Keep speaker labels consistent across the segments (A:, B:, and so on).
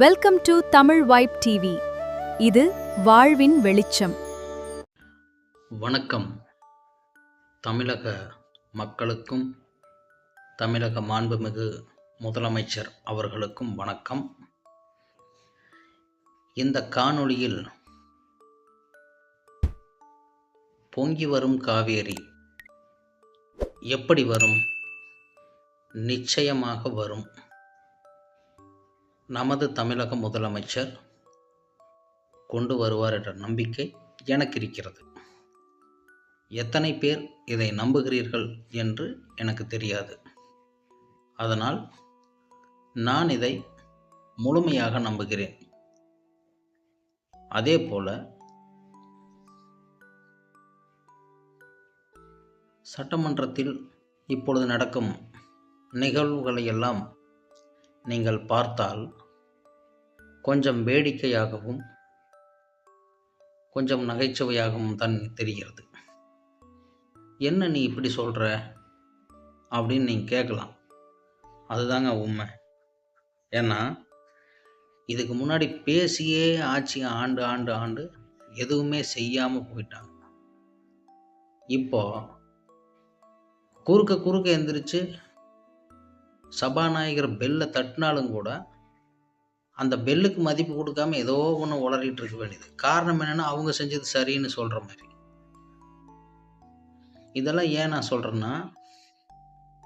A: Welcome to Tamil vibe TV. இது வாழ்வின் வெளிச்சம்.
B: வணக்கம். தமிழக மக்களுக்கும் தமிழக மாண்புமிகு முதலமைச்சர் அவர்களுக்கும் வணக்கம். இந்த காணொளியில் பொங்கி வரும் காவேரி எப்படி வரும்? நிச்சயமாக வரும். நமது தமிழக முதலமைச்சர் கொண்டு வருவார் என்ற நம்பிக்கை எனக்கு இருக்கிறது. எத்தனை பேர் இதை நம்புகிறீர்கள் என்று எனக்கு தெரியாது. அதனால் நான் இதை முழுமையாக நம்புகிறேன். அதே போல சட்டமன்றத்தில் இப்பொழுது நடக்கும் நிகழ்வுகளை எல்லாம் நீங்கள் பார்த்தால் கொஞ்சம் வேடிக்கையாகவும் கொஞ்சம் நகைச்சுவையாகவும் தான் தெரிகிறது. என்ன நீ இப்படி சொல்கிற அப்படின்னு நீங்கள் கேட்கலாம். அதுதாங்க உண்மை. ஏன்னா இதுக்கு முன்னாடி பேசியே ஆட்சி ஆண்டு ஆண்டு ஆண்டு எதுவுமே செய்யாமல் போயிட்டாங்க. இப்போ குறுக்க எந்திரிச்சு சபாநாயகர் பெல்லை தட்டினாலும் கூட அந்த பெல்லுக்கு மதிப்பு கொடுக்காம ஏதோ ஒன்று உளறிட்டு இருக்க வேண்டியது. காரணம் என்னென்னா அவங்க செஞ்சது சரின்னு சொல்கிற மாதிரி. இதெல்லாம் ஏன் நான் சொல்கிறேன்னா,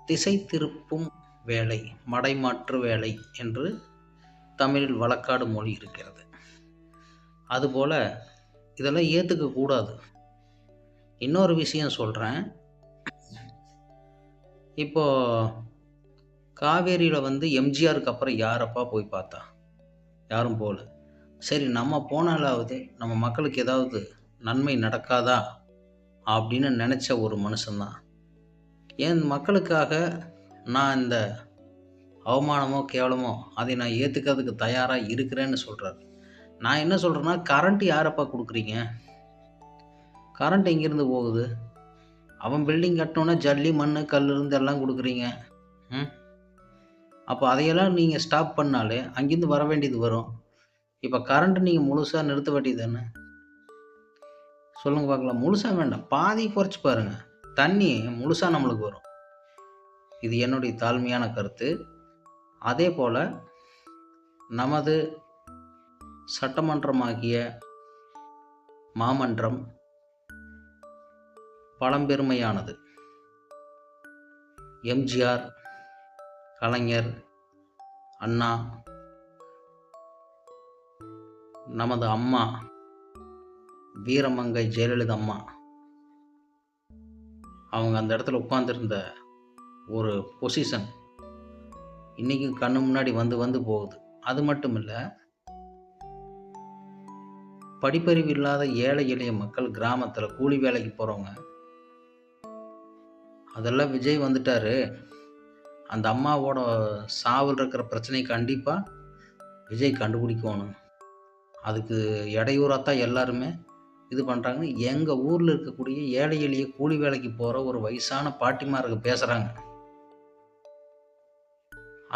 B: திசை திருப்பும் வேலை, மடைமாற்று வேலை என்று தமிழில் வழக்காடு மொழி இருக்கிறது. அதுபோல் இதெல்லாம் ஏற்றுக்க கூடாது. இன்னொரு விஷயம் சொல்கிறேன். இப்போ காவேரியில் எம்ஜிஆருக்கு அப்புறம் யாரப்பா போய் பார்த்தா? யாரும் போகல. சரி, நம்ம போனாலாவது நம்ம மக்களுக்கு ஏதாவது நன்மை நடக்காதா அப்படின்னு நினச்ச ஒரு மனுஷன்தான். என் மக்களுக்காக நான் இந்த அவமானமோ கேவலமோ அதை நான் ஏற்றுக்கிறதுக்கு தயாராக இருக்கிறேன்னு சொல்கிறார். நான் என்ன சொல்கிறேன்னா, கரண்ட் யாரப்பா கொடுக்குறீங்க? கரண்ட் எங்கேருந்து போகுது? அவன் பில்டிங் கட்டணுன்னா ஜல்லி மண் கல் இருந்து எல்லாம் கொடுக்குறீங்க. அப்போ அதையெல்லாம் நீங்கள் ஸ்டாப் பண்ணாலே அங்கேருந்து வர வேண்டியது வரும். இப்போ கரண்ட்டு நீங்கள் முழுசாக நிறுத்த வேண்டியது தானே? சொல்லுங்கள் பார்க்கலாம். முழுசாக வேண்டாம், பாதி குறைச்சி பாருங்கள். தண்ணி முழுசாக நம்மளுக்கு வரும். இது என்னுடைய தாழ்மையான கருத்து. அதே போல் நமது சட்டமன்றமாகிய மாமன்றம் பழம்பெருமையானது. எம்ஜிஆர், கலைஞர், அண்ணா, நமது அம்மா வீரமங்கை ஜெயலலிதா அம்மா, அவங்க அந்த இடத்துல உட்கார்ந்துருந்த ஒரு பொசிஷன் இன்றைக்கும் கண்ணு முன்னாடி வந்து போகுது. அது மட்டும் இல்லை, படிப்பறிவு இல்லாத ஏழை எளிய மக்கள், கிராமத்தில் கூலி வேலைக்கு போகிறவங்க, அதெல்லாம் விஜய் வந்துட்டாரு, அந்த அம்மாவோட சாவில் இருக்கிற பிரச்சனை கண்டிப்பாக விஜய் கண்டுபிடிக்கணும், அதுக்கு இடையூறாத்தான் எல்லாருமே இது பண்ணுறாங்கன்னு எங்கள் ஊரில் இருக்கக்கூடிய ஏழை எளிய கூலி வேலைக்கு போகிற ஒரு வயசான பாட்டிமாருக்கு பேசுகிறாங்க.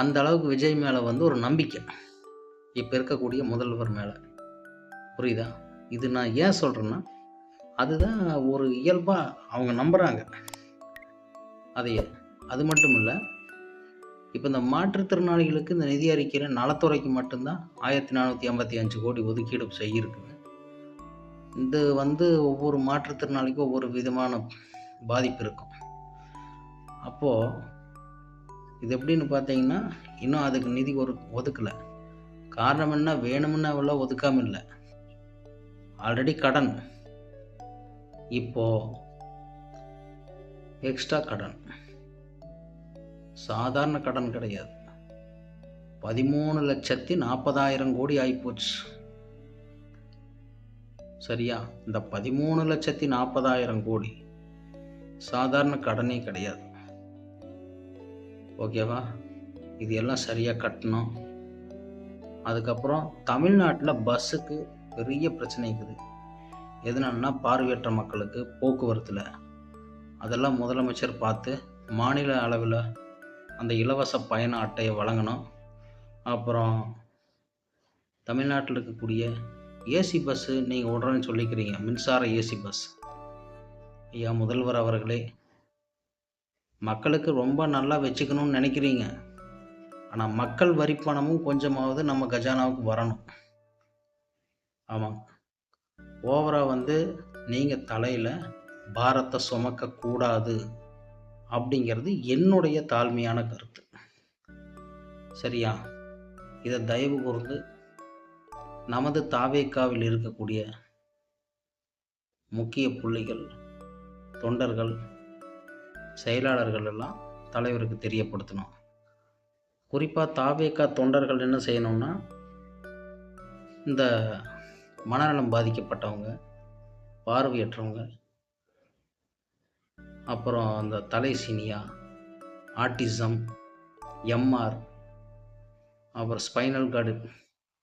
B: அந்த அளவுக்கு விஜய் மேலே ஒரு நம்பிக்கை இப்போ இருக்கக்கூடிய முதல்வர் மேலே. புரியுதா? இது நான் ஏன் சொல்கிறேன்னா, அதுதான் ஒரு இயல்பாக அவங்க நம்புகிறாங்க. அது மட்டும் இல்லை, இப்போ இந்த மாற்றுத்திறனாளிகளுக்கு இந்த நிதி அறிக்கையில் நலத்துறைக்கு மட்டும்தான் 1485 கோடி ஒதுக்கீடு செய்யிருக்குது. இது ஒவ்வொரு மாற்றுத்திறனாளிக்கும் ஒவ்வொரு விதமான பாதிப்பு இருக்கும். அப்போது இது எப்படின்னு பார்த்தீங்கன்னா, இன்னும் அதுக்கு நிதி ஒதுக்கலை. காரணம் என்ன? வேணும்னு அவ்வளோ ஒதுக்காமல் இல்லை, ஆல்ரெடி கடன். இப்போது எக்ஸ்ட்ரா கடன், சாதாரண கடன் கிடையாது, 13,40,000 கோடி ஆகிப்போச்சு. சரியா? இந்த 13,40,000 கோடி சாதாரண கடனே கிடையாது. ஓகேவா? இது எல்லாம் சரியாக கட்டணும். அதுக்கப்புறம் தமிழ்நாட்டில் பஸ்ஸுக்கு பெரிய பிரச்சனை இருக்குது. எதனாலனா, பார்வையற்ற மக்களுக்கு போக்குவரத்தில் அதெல்லாம் முதலமைச்சர் பார்த்து மாநில அளவில் அந்த இலவச பயண அட்டையை வழங்கணும். அப்புறம் தமிழ்நாட்டில் இருக்கக்கூடிய ஏசி பஸ்ஸு நீங்கள் விட்றேன்னு சொல்லிக்கிறீங்க, மின்சார ஏசி பஸ். ஐயா முதல்வர் அவர்களே, மக்களுக்கு ரொம்ப நல்லா வச்சுக்கணும்னு நினைக்கிறீங்க. ஆனால் மக்கள் வரி பணமும் கொஞ்சமாவது நம்ம கஜானாவுக்கு வரணும். ஆமாங்க. ஓவராக நீங்கள் தலையில் பாரத்தை சுமக்கக்கூடாது அப்படிங்கிறது என்னுடைய தாழ்மையான கருத்து. சரியா? இதை தயவு கூர்ந்து நமது தாவேக்காவில் இருக்கக்கூடிய முக்கிய புள்ளிகள், தொண்டர்கள், செயலாளர்கள் எல்லாம் தலைவருக்கு தெரியப்படுத்தணும். குறிப்பாக தாவேக்கா தொண்டர்கள் என்ன செய்யணும்னா, இந்த மனநலம் பாதிக்கப்பட்டவங்க, பார்வையற்றவங்க, அப்புறம் அந்த தலைசீனியா, ஆட்டிசம், எம்ஆர், அப்புறம் spinal cord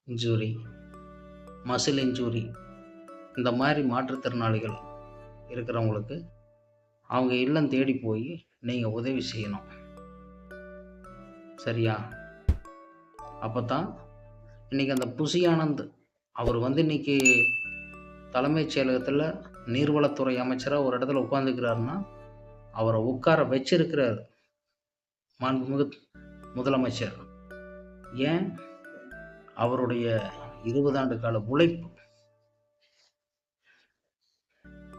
B: injury, muscle injury, இந்த மாதிரி மாற்றுத்திறனாளிகள் இருக்கிறவங்களுக்கு அவங்க இல்லம் தேடி போய் நீங்கள் உதவி செய்யணும். சரியா? அப்போ தான் இன்றைக்கி அந்த புசி ஆனந்த் அவர் இன்றைக்கி தலைமைச் செயலகத்தில் நீர்வளத்துறை அமைச்சராக ஒரு இடத்துல உட்காந்துக்கிறாருன்னா, அவரை உட்கார வச்சிருக்கிறார் மாண்புமிகு முதலமைச்சர். ஏன்? அவருடைய 20 ஆண்டு கால உழைப்பு,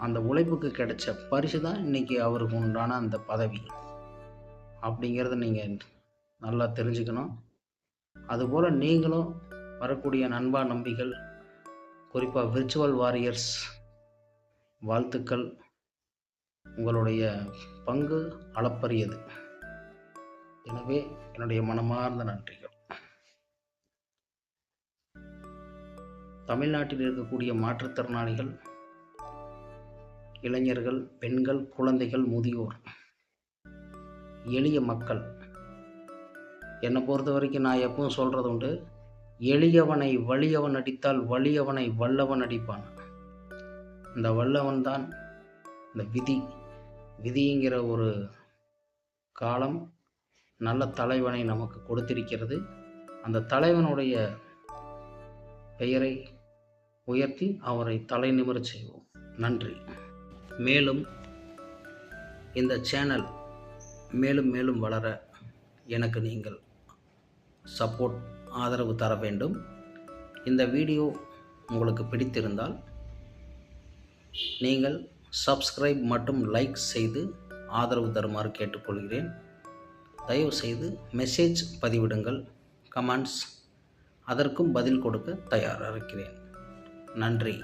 B: அந்த உழைப்புக்கு கிடைச்ச பரிசு தான் இன்றைக்கி அவருக்கு உண்டான அந்த பதவி அப்படிங்கிறத நீங்கள் நல்லா தெரிஞ்சுக்கணும். அதுபோல் நீங்களும் வரக்கூடிய நண்பா நம்பிகள், குறிப்பாக விர்ச்சுவல் வாரியர்ஸ், வாழ்த்துக்கள். உங்களுடைய பங்கு அளப்பரியது. எனவே என்னுடைய மனமார்ந்த நன்றிகள். தமிழ்நாட்டில் இருக்கக்கூடிய மாற்றுத்திறனாளிகள், இளைஞர்கள், பெண்கள், குழந்தைகள், முதியோர், எளிய மக்கள், என்னை பொறுத்த வரைக்கும் நான் எப்பவும் சொல்கிறது உண்டு, எளியவனை வலியவன் அடித்தால் வலியவனை வல்லவன் அடிப்பான். இந்த வல்லவன் தான் இந்த விதிங்கிற ஒரு காலம் நல்ல தலைவனை நமக்கு கொடுத்திருக்கிறது. அந்த தலைவனுடைய பெயரை உயர்த்தி அவரை தலை நிமிரச் செய்வோம். நன்றி. மேலும் இந்த சேனல் மேலும் மேலும் வளர எனக்கு நீங்கள் சப்போர்ட், ஆதரவு தர வேண்டும். இந்த வீடியோ உங்களுக்கு பிடித்திருந்தால் நீங்கள் சப்ஸ்கிரைப் மற்றும் லைக் செய்து ஆதரவு தருமாறு கேட்டுக்கொள்கிறேன். தயவு செய்து மெசேஜ் பதிவிடுங்கள், கமெண்ட்ஸ், அதற்கும் பதில் கொடுக்க தயாராக இருக்கிறேன். நன்றி.